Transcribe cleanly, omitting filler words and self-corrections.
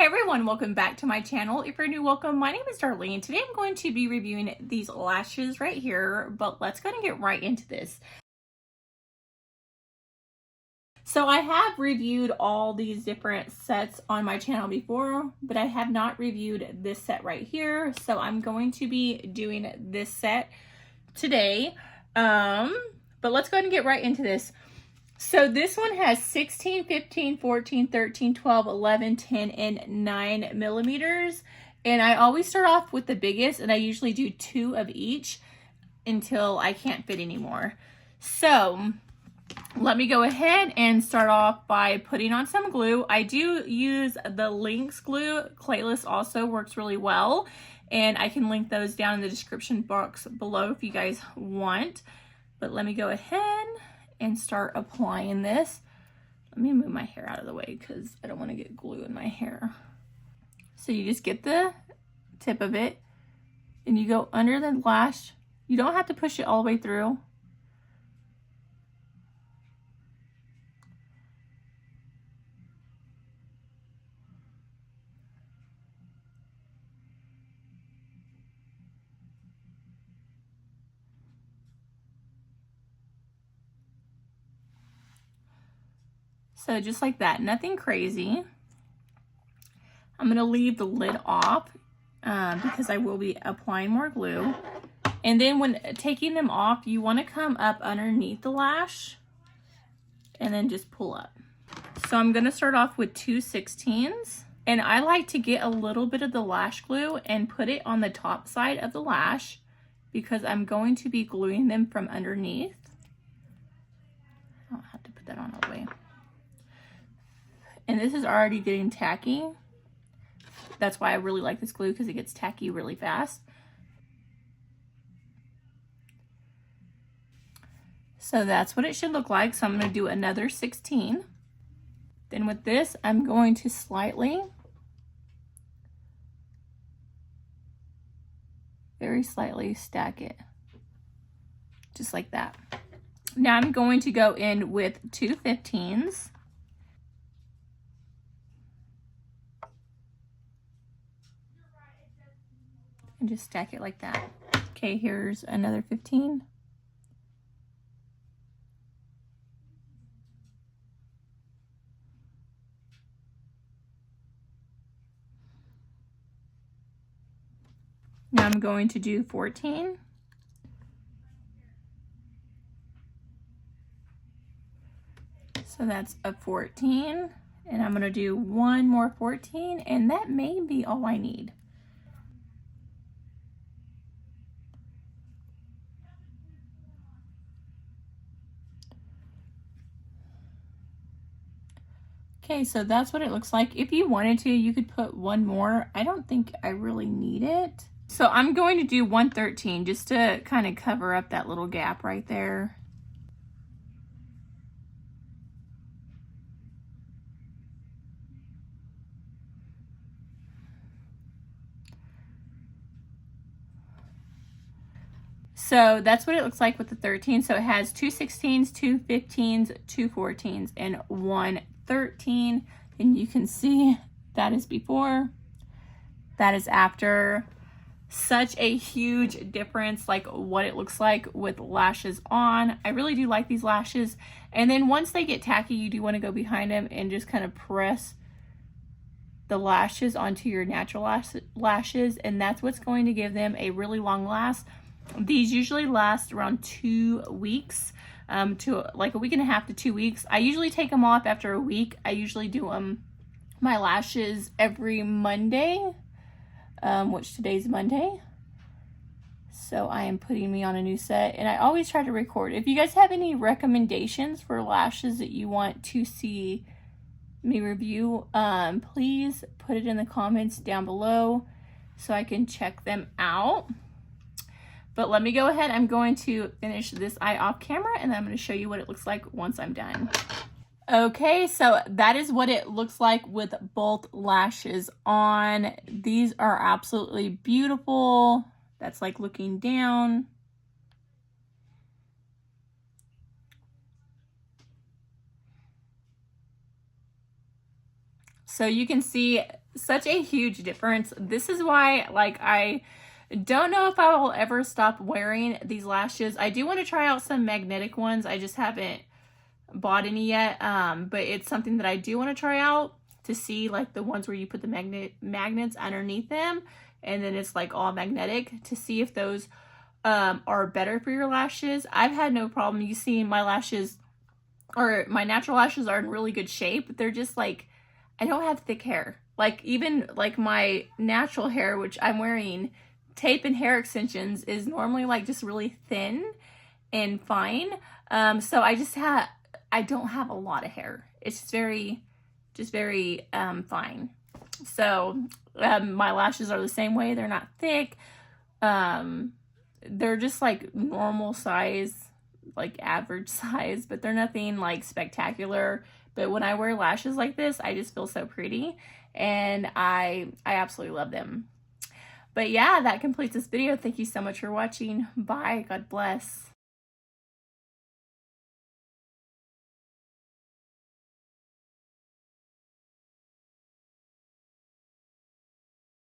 Hey everyone, welcome back to my channel. If you're new, welcome. My name is Darlene. Today I'm going to be reviewing these lashes right here, but let's go and get right into this. So I have reviewed all these different sets on my channel before, but I have not reviewed this set right here. So I'm going to be doing this set today. But let's go ahead and get right into this. So this one has 16, 15, 14, 13, 12, 11, 10, and 9 millimeters. And I always start off with the biggest, and I usually do 2 of each until I can't fit anymore. So let me go ahead and start off by putting on some glue. I do use the Lynx glue. Clayless also works really well, and I can link those down in the description box below if you guys want. But let me go ahead and start applying this. Let me move my hair out of the way because I don't want to get glue in my hair. So you just get the tip of it and you go under the lash. You don't have to push it all the way through. So just like that, nothing crazy. I'm gonna leave the lid off because I will be applying more glue. And then when taking them off, you wanna come up underneath the lash and then just pull up. So I'm gonna start off with 2/16, and I like to get a little bit of the lash glue and put it on the top side of the lash because I'm going to be gluing them from underneath. I don't have to put that on all the way. And this is already getting tacky. That's why I really like this glue, because it gets tacky really fast. So that's what it should look like. So I'm going to do another 16. Then with this, I'm going to very slightly stack it. Just like that. Now I'm going to go in with 2/15s. And just stack it like that. Okay, here's another 15. Now I'm going to do 14. So that's a 14. And I'm going to do one more 14, and that may be all I need. Okay, so that's what it looks like. If you wanted to, you could put one more. I don't think I really need it. So I'm going to do 113 just to kind of cover up that little gap right there. So that's what it looks like with the 13. So it has 2/16s, 2/15s, 2/14s, and 1/13. And you can see that is before, that is after. Such a huge difference, like what it looks like with lashes on. I really do like these lashes. And then once they get tacky, you do want to go behind them and just kind of press the lashes onto your natural lashes, and that's what's going to give them a really long last. These usually last around 2 weeks, to like a week and a half to 2 weeks. I usually take them off after a week. I usually do my lashes every Monday, which today's Monday. So I am putting me on a new set, and I always try to record. If you guys have any recommendations for lashes that you want to see me review, please put it in the comments down below so I can check them out. But let me go ahead. I'm going to finish this eye off camera, and then I'm going to show you what it looks like once I'm done. Okay, so that is what it looks like with both lashes on. These are absolutely beautiful. That's like looking down. So you can see such a huge difference. This is why, like, I don't know if I will ever stop wearing these lashes. I do want to try out some magnetic ones. I just haven't bought any yet, but it's something that I do want to try out to see, like the ones where you put the magnets underneath them and then it's like all magnetic, to see if those are better for your lashes. I've had no problem. You see my lashes, or my natural lashes, are in really good shape. They're just like, I don't have thick hair. Like even like my natural hair, which I'm wearing tape and hair extensions, is normally like just really thin and fine. So I don't have a lot of hair. It's just very fine. So my lashes are the same way. They're not thick. They're just like normal size, like average size, but they're nothing like spectacular. But when I wear lashes like this, I just feel so pretty, and I absolutely love them. But yeah, that completes this video. Thank you so much for watching. Bye. God bless.